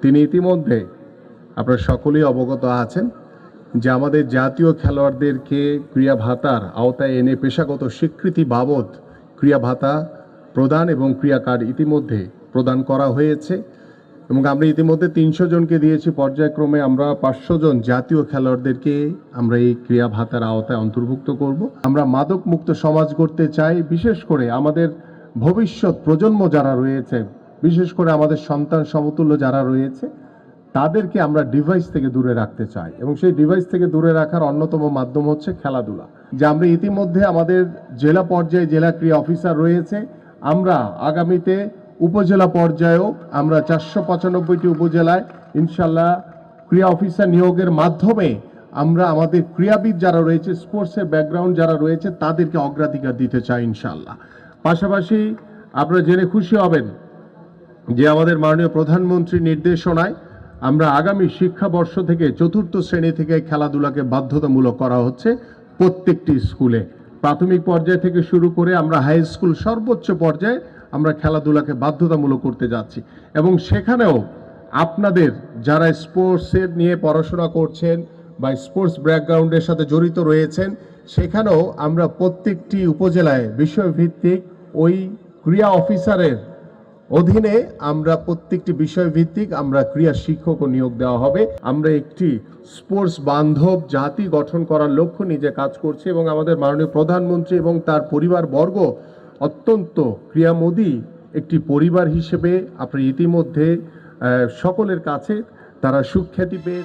তিনি ইতিমধ্যে আপনারা সকলেই অবগত আছেন যে আমাদের জাতীয় খেলোয়াড়দেরকে ক্রীড়া ভাতার আওতায় এনে পেশাগত স্বীকৃতি বাবদ ক্রীড়া ভাতা প্রদান এবং ক্রীড়া কার্ড ইতিমধ্যে প্রদান করা হয়েছে এবং আমরা ইতিমধ্যে 300 জনকে দিয়েছি। পর্যায়ক্রমে আমরা 500 জন জাতীয় খেলোয়াড়দেরকে আমরা এই ক্রীড়া ভাতার আওতায় অন্তর্ভুক্ত করব। আমরা মাদক মুক্ত সমাজ গড়তে চাই, বিশেষ করে আমাদের ভবিষ্যৎ প্রজন্ম যারা রয়েছে, বিশেষ করে আমাদের সন্তান সমতুল্য যারা রয়েছে, তাদেরকে আমরা ডিভাইস থেকে দূরে রাখতে চাই এবং সেই ডিভাইস থেকে দূরে রাখার অন্যতম মাধ্যম হচ্ছে খেলাধুলা। যে আমরা ইতিমধ্যে আমাদের জেলা পর্যায়ে জেলা ক্রীড়া অফিসার রয়েছে, আমরা আগামীতে উপজেলা পর্যায়েও আমরা 495টি উপজেলায় ইনশাল্লাহ ক্রীড়া অফিসার নিয়োগের মাধ্যমে আমরা আমাদের ক্রীড়াবিদ যারা রয়েছে, স্পোর্টসের ব্যাকগ্রাউন্ড যারা রয়েছে, তাদেরকে অগ্রাধিকার দিতে চাই ইনশাল্লাহ। পাশাপাশি আপনারা জেনে খুশি হবেন যে আমাদের মাননীয় প্রধানমন্ত্রীর নির্দেশনায় আমরা আগামী শিক্ষাবর্ষ থেকে 4র্থ শ্রেণী থেকে খেলাধুলাকে বাধ্যতামূলক করা হচ্ছে প্রত্যেকটি স্কুলে। প্রাথমিক পর্যায় থেকে শুরু করে আমরা হাই স্কুল সর্বোচ্চ পর্যায়ে আমরা খেলাধুলাকে বাধ্যতামূলক করতে যাচ্ছি এবং সেখানেও আপনাদের যারা স্পোর্টসের নিয়ে পড়াশোনা করছেন বা স্পোর্টস ব্যাকগ্রাউন্ডের সাথে জড়িত রয়েছেন, সেখানেও আমরা প্রত্যেকটি উপজেলায় বিষয়ভিত্তিক ওই ক্রীড়া অফিসারের অধীনে আমরা প্রত্যেকটি বিষয়ভিত্তিক আমরা ক্রীড়া শিক্ষকও নিয়োগ দেওয়া হবে। আমরা একটি স্পোর্টস বান্ধব জাতি গঠন করার লক্ষ্য নিয়ে যে কাজ করছি এবং আমাদের মাননীয় প্রধানমন্ত্রী এবং তার পরিবারবর্গ অত্যন্ত ক্রীড়ামোদী একটি পরিবার হিসেবে আপনার ইতিমধ্যে সকলের কাছে তারা সুখ্যাতি পেয়ে